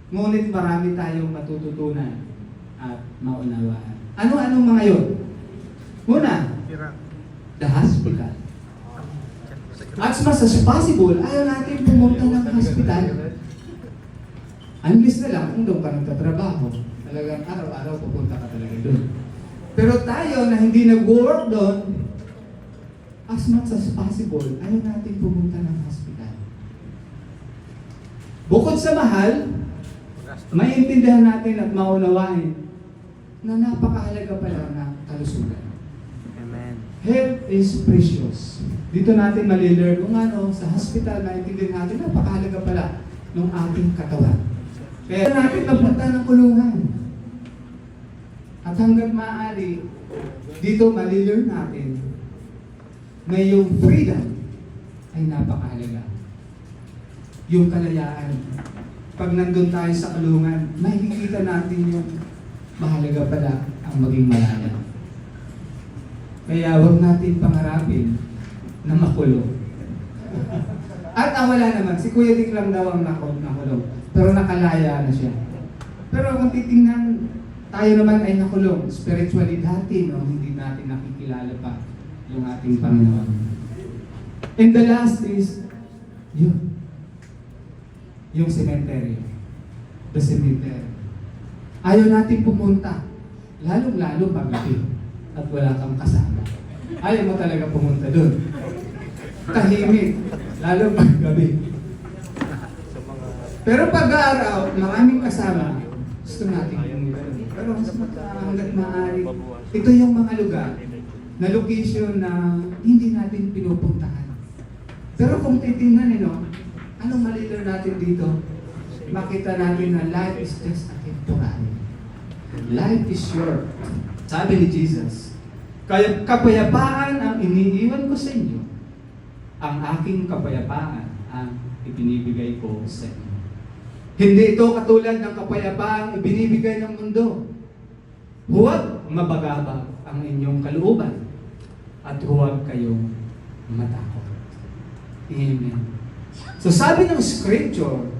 Ngunit marami tayong matututunan at maunawaan. Ano-anong mga yun? Una, the hospital. As much as possible, ayaw natin pumunta ng hospital. Unless na lang kung doon ka nagtatrabaho. Talagang araw-araw pupunta ka talaga doon. Pero tayo na hindi nag-work doon, as much as possible, ayaw natin pumunta ng hospital. Bukod sa mahal, maintindihan natin at maunawain na napakahalaga pala ng kalusugan. Amen. Health is precious. Dito natin malilearn kung ano, sa hospital, maintindihan natin, napakahalaga pala ng ating katawan. Kaya natin magpunta ng kulungan. At hanggang maaari, dito malilearn natin na yung freedom ay napakahalaga. Yung kalayaan. Pag nandun tayo sa kulungan, makikita natin yung mahalaga pala ang maging malaya. Kaya huwag natin pangarapin na makulong. At wala naman, si Kuya Dick lang daw ang nakulong. Pero nakalaya na siya. Pero kung titingnan, tayo naman ay nakulong. Spiritually dati, no? Hindi natin nakikilala pa yung ating Panginoon. And the last is, yung cemetery. The cemetery. Ayaw natin pumunta. Lalong-lalo pag-gabi. At wala kang kasama. Ayaw mo talaga pumunta doon. Tahimik. Lalo pag-gabi. Pero pag-araw, maraming kasama. Gusto natin pumunta doon. Pero hanggat maaari, ito yung mga lugar na location na hindi natin pinupuntahan. Pero kung titingnan anong malilearn natin dito? Makita natin na life is just a temporary. Life is short. Sabi ni Jesus, kapayapaan ang iniiwan ko sa inyo. Ang aking kapayapaan ang ibinibigay ko sa inyo. Hindi ito katulad ng kapayapaang ibinibigay ng mundo. Huwag mabagabag ang inyong kalooban at huwag kayong matakot. Amen. So sabi ng scripture,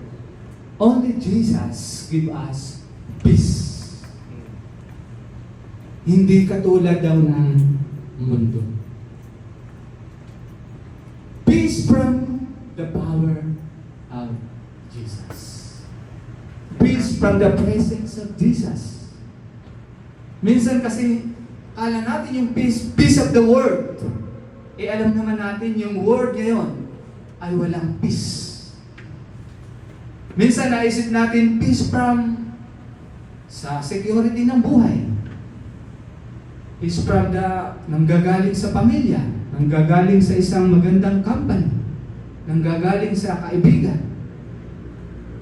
only Jesus give us peace. Hindi katulad daw ng mundo. Peace from the power of Jesus. Peace from the presence of Jesus. Minsan kasi, kala natin yung peace of the world. Alam naman natin yung world ngayon ay walang peace. Minsan naisip natin peace from sa security ng buhay. Peace from nanggagaling sa pamilya, nanggagaling sa isang magandang company, nanggagaling sa kaibigan,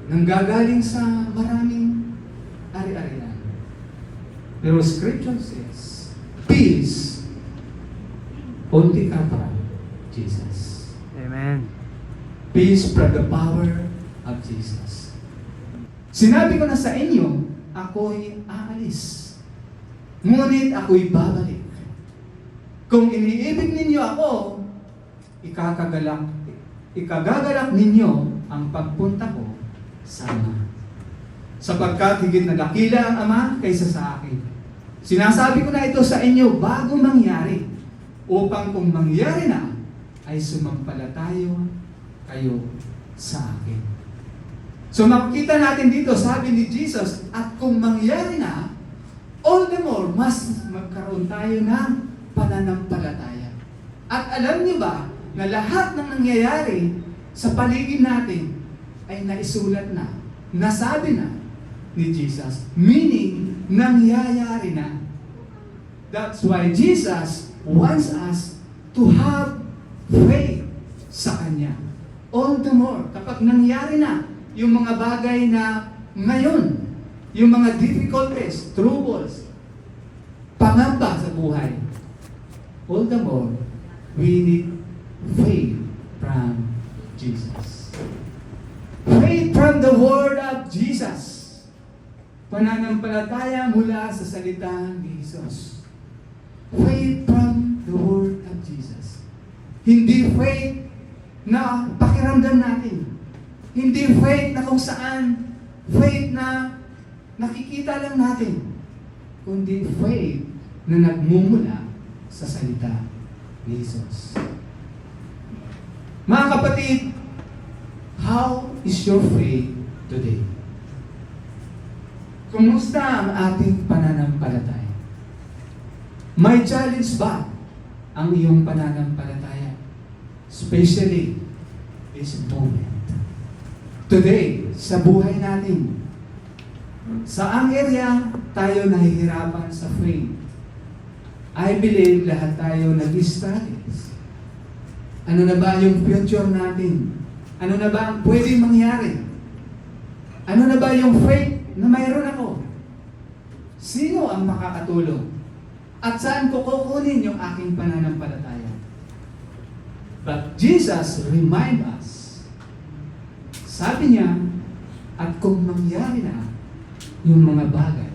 nanggagaling sa maraming ari-arian. Pero Scripture says, peace only come from Jesus. Amen. Peace from the power of Jesus. Sinabi ko na sa inyo, ako'y aalis. Ngunit ako'y babalik. Kung iniibig ninyo ako, ikagagalak ninyo ang pagpunta ko sa Ama. Sapagkat higit na dakila ang Ama kaysa sa akin. Sinasabi ko na ito sa inyo bago mangyari, upang kung mangyari na, ay sumampalatayo kayo sa akin. So makikita natin dito, sabi ni Jesus, at kung mangyari na, all the more, mas magkaroon tayo ng pananampalataya. At alam niyo ba, na lahat ng nangyayari sa paligid natin ay naisulat na, nasabi na ni Jesus. Meaning, nangyayari na. That's why Jesus wants us to have faith sa Kanya. All the more, kapag nangyari na yung mga bagay na ngayon, yung mga difficulties, troubles, pangamba sa buhay, all the more, we need faith from Jesus. Faith from the Word of Jesus. Pananampalataya mula sa salita ni Jesus. Faith from the Word of Jesus. Hindi faith na pakiramdam natin. Hindi faith na kung saan faith na nakikita lang natin, kundi faith na nagmumula sa salita ni Jesus. Mga kapatid, how is your faith today? Kumusta ang ating pananampalataya? May challenge ba ang iyong pananampalataya? Especially this moment. Today, sa buhay natin, saang area tayo nahihirapan sa faith? I believe lahat tayo nag-struggles. Ano na ba yung future natin? Ano na ba ang pwedeng mangyari? Ano na ba yung faith na mayroon ako? Sino ang makakatulong? At saan ko kukunin yung aking pananampalataya? But Jesus remind us, sabi niya, at kung mangyari na yung mga bagay,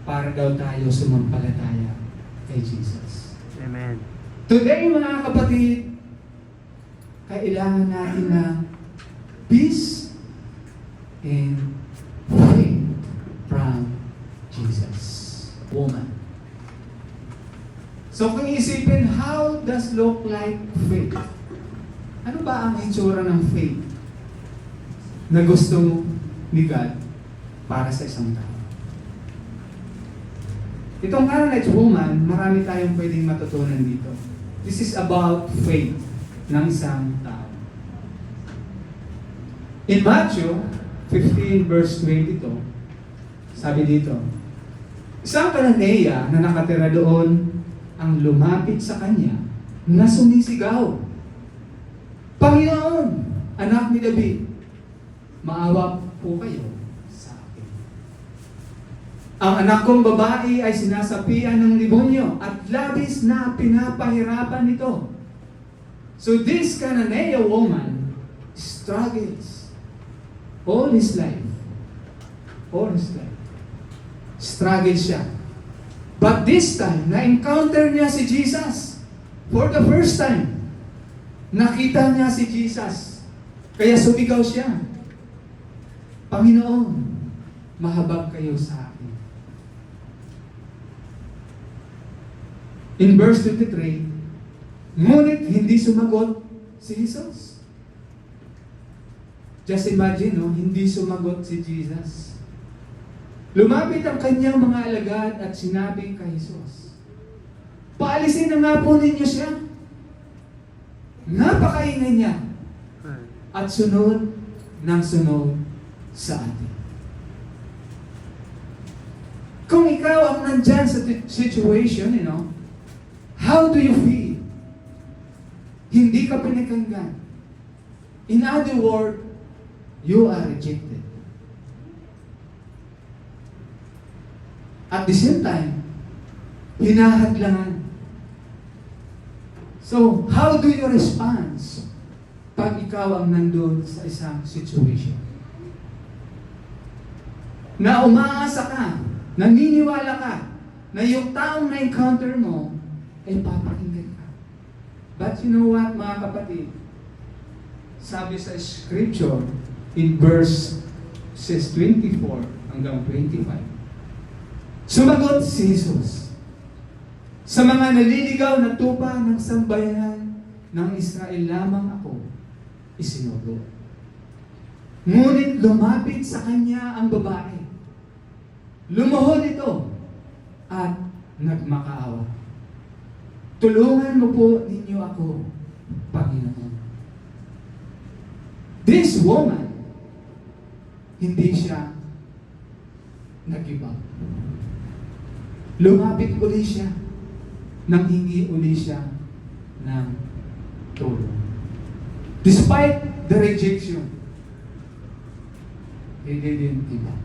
para daw tayo sumampalataya kay Jesus. Amen. Today, mga kapatid, kailangan natin na peace and faith from Jesus. Woman. So kung isipin, how does look like faith? Ano ba ang itsura ng faith na gusto ni God para sa isang tao? Itong Canaanite woman, marami tayong pwedeng matutunan dito. This is about faith ng isang tao. In Matthew 15 verse 22, sabi dito, isang Canaanea na nakatira doon ang lumapit sa kanya na sumisigaw, Panginoon, anak ni David, maawa po kayo sa akin. Ang anak kong babae ay sinasapian ng demonyo at labis na pinapahirapan nito. So this Canaanea woman struggles all his life. All his life. Struggles siya. But this time, na-encounter niya si Jesus. For the first time, nakita niya si Jesus. Kaya sumigaw siya, Panginoon, mahabag kayo sa akin. In verse 23, ngunit hindi sumagot si Jesus. Just imagine, no? Hindi sumagot si Jesus. Lumapit ang kanyang mga alagad at sinabi kay Jesus, paalisin na nga po ninyo siya. Napakaingay niya. At sunod ng sunod sa atin. Kung ikaw ang nandyan sa situation, how do you feel? Hindi ka pinakinggan. In other words, you are rejected. At the same time, hinahadlangan. So, how do you respond pag ikaw ang nandun sa isang situation? Na umaasa ka, naniniwala ka, na yung taong na-encounter mo, ay papakinggan ka. But you know what, mga kapatid? Sabi sa scripture, in verse 24 hanggang 25, sumagot si Jesus, sa mga naliligaw na tupa ng sambayanan ng Israel lamang ako isinugo. Ngunit lumapit sa kanya ang babae. Lumuhod ito at nagmakaawa. Tulungan mo po ninyo ako, Panginoon. This woman, hindi siya nag-give up. Lumapit uli siya, nang hingi uli siya ng tulong. Despite the rejection, he didn't give up.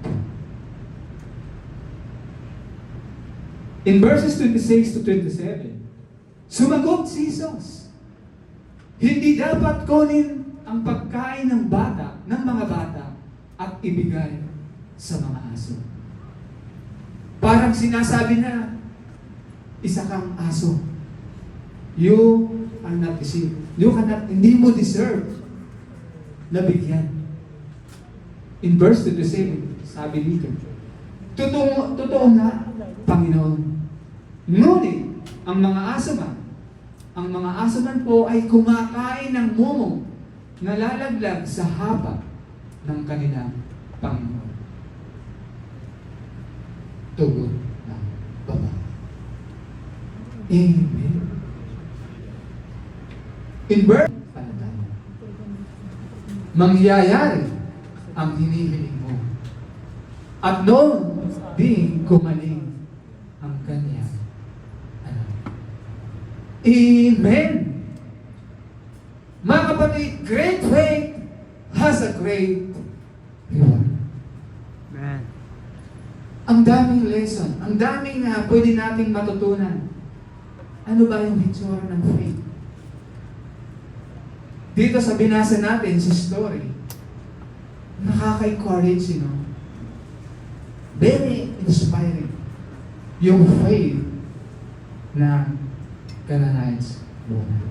In verses 26 to 27, sumagot si Jesus, hindi dapat kunin ang pagkain ng mga bata at ibigay sa mga aso. Parang sinasabi na, isa kang aso. You are not deceived. Hindi mo deserve na bigyan. In verse 27, sabi dito, totoo nga, Panginoon. Ngunit, ang mga aso man po ay kumakain ng mumo na lalaglag sa hapa ng kanilang Panginoon. Tugon ng babae. Amen. In verse, palataya, mangyayari ang hinihiling mo. At noon, di kumaling ang kanyang anak. Amen! Mga kapatid, great faith has a great reward. Amen. Ang daming lesson, ang daming na pwede nating matutunan. Ano ba yung hitsura ng faith? Dito sa binasa natin sa story, nakaka-encourage, very inspiring yung faith ng Canaanite woman.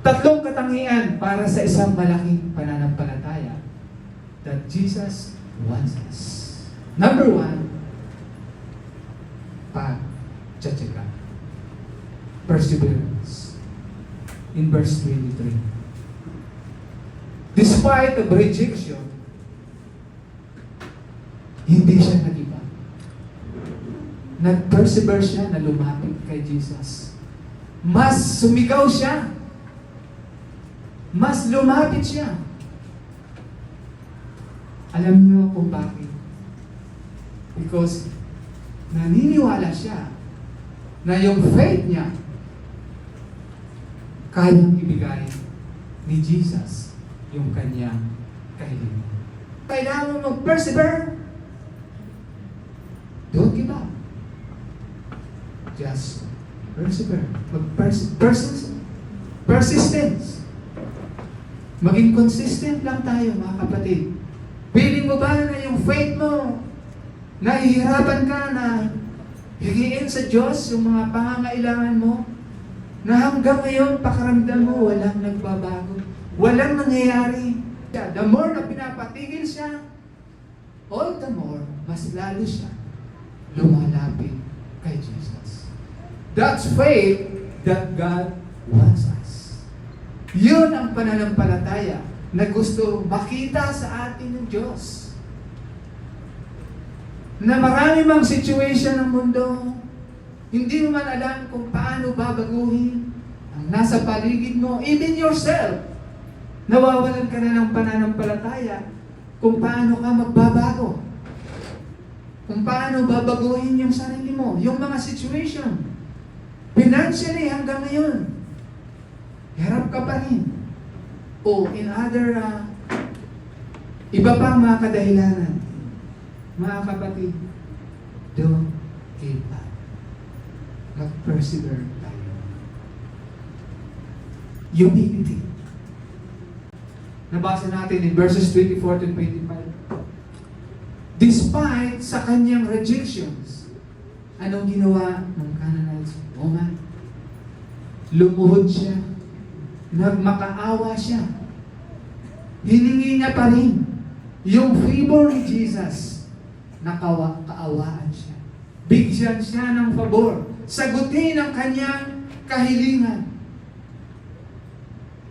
Tatlong katangian para sa isang malaking pananampalataya that Jesus wants us. Number 1, pag-tsatsaga. Perseverance. In verse 23. Despite of rejection, hindi siya nag-iba. Nag-persevere siya na lumapit kay Jesus. Mas sumigaw siya. Mas lumapit siya. Alam niyo kung bakit? Because naniniwala siya na yung faith niya kayang ibigay ni Jesus yung kanyang kahilingan. Kailangan mo mag-persevere. Don't give up. Just persevere. Persistence. Maging consistent lang tayo, mga kapatid. Feeling mo ba na yung faith mo, nahihirapan ka na higiin sa Diyos yung mga pangangailangan mo, na hanggang ngayon pakaramdam mo walang nagbabago, walang nangyayari. The more na pinapatigil siya, all the more, mas lalo siya lumalapit kay Jesus. That's faith that God wants us. Yun ang pananampalataya na gusto makita sa atin ng Diyos. Na marami mang situation ng mundo, hindi mo man alam kung paano babaguhin ang nasa paligid mo, even yourself. Nawawalan ka na ng pananampalataya kung paano ka magbabago. Kung paano babaguhin yung sarili mo, yung mga situation. Financially hanggang ngayon, hirap ka pa rin. O in other, iba pang mga kadahilanan. Mga kapatid, don't give up. Mag-persevere tayo. Humility. Nabasa natin in verses 24 to 25. Despite sa kanyang rejections, anong ginawa ng Canaanite woman? Lumuhod siya. Nagmakaawa siya. Hiningi niya pa rin yung favor ni Jesus. Kaawaan siya. Bigyan siya ng favor. Sagutin ang kanyang kahilingan.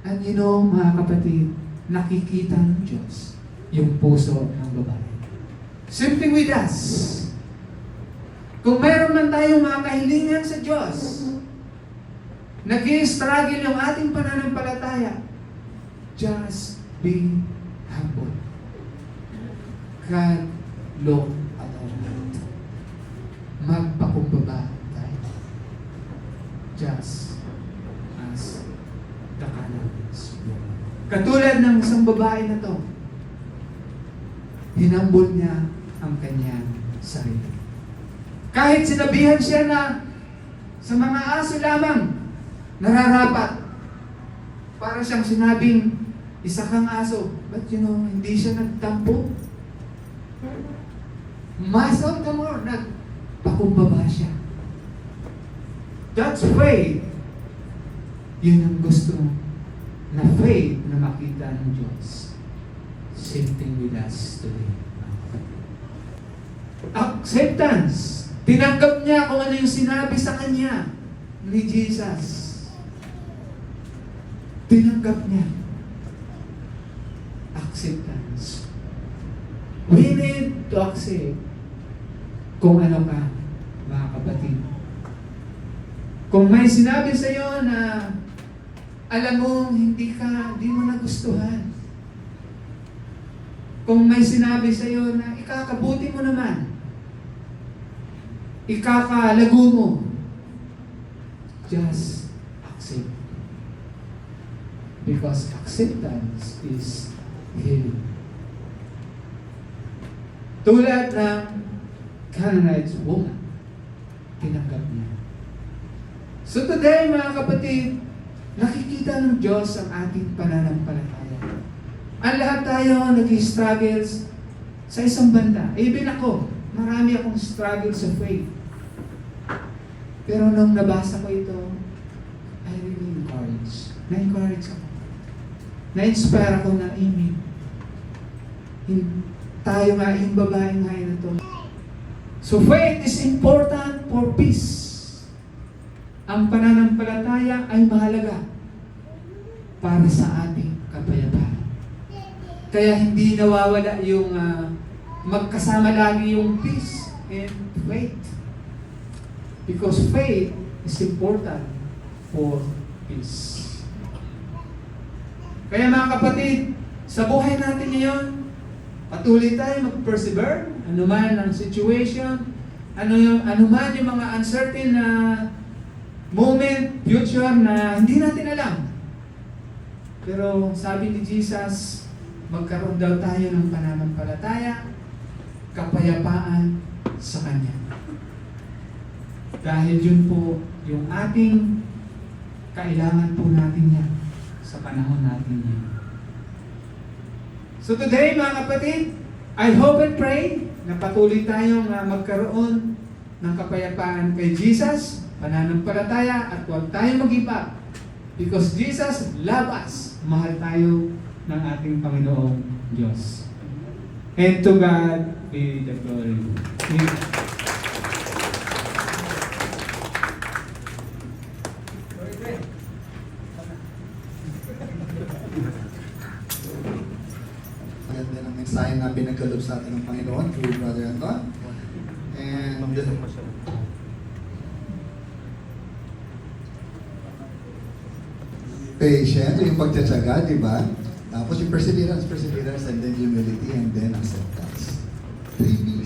And mga kapatid, nakikita ng Diyos yung puso ng babae. Simply with us. Kung mayroon man tayong mga kahilingan sa Diyos, nag-i-struggle yung ating pananampalataya, just be humble. God look at our heart. Magpakumbaba tayo. Just as the Canaanite woman. Katulad ng isang babae na to, hinambol niya ang kanyang sarili. Kahit sinabihan siya na sa mga aso lamang nararapat, para siyang sinabing isa kang aso, but hindi siya nagtampo. Mas of the more, nagpakumbaba siya. That's faith. Yun ang gusto na faith na makita ng Diyos. Same thing with us today. Acceptance. Tinanggap niya kung ano yung sinabi sa kanya ni Jesus. Tinanggap niya. Acceptance. We need to accept kung ano ka, mga kapatid. Kung may sinabi sa iyo na alam mo, hindi mo nagustuhan. Kung may sinabi sa iyo na ikakabuti mo naman, ikakalago mo, just accept. Because acceptance is healing. Tulad ng Canaanite woman, tinanggap niya. So today, mga kapatid, nakikita ng Diyos ang ating pananampalataya. Ang lahat tayo nag-struggles sa isang banda. Even ako, marami akong struggle sa faith. Pero nung nabasa ko ito, I really na-encourage ako. Na-inspire ako na, Amy, tayo nga, yung babaeng nga na to. So faith is important for peace. Ang pananampalataya ay mahalaga para sa ating kapayapaan. Kaya hindi nawawala yung magkasama lagi yung peace and faith. Because faith is important for peace. Kaya mga kapatid, sa buhay natin ngayon, patuloy tayo mag-persevere, anuman ang situation, anuman yung mga uncertain na moment, future na hindi natin alam. Pero sabi ni Jesus, magkaroon daw tayo ng pananampalataya, kapayapaan sa Kanya. Dahil yun po yung ating kailangan po natin yan sa panahon natin yan. So today mga kapatid, I hope and pray na patuloy tayong magkaroon ng kapayapaan kay Jesus, pananampalataya, at huwag tayong mag-give up. Because Jesus loves us. Mahal tayo ng ating Panginoong Diyos. And to God be the glory. Amen. Maganda ng mensahe na pinagkaloob sa atin ng Panginoon through Brother Anton. And patience, yung pagtsatsaga, di ba? Tapos yung perseverance, and then humility, and then acceptance. 3 P.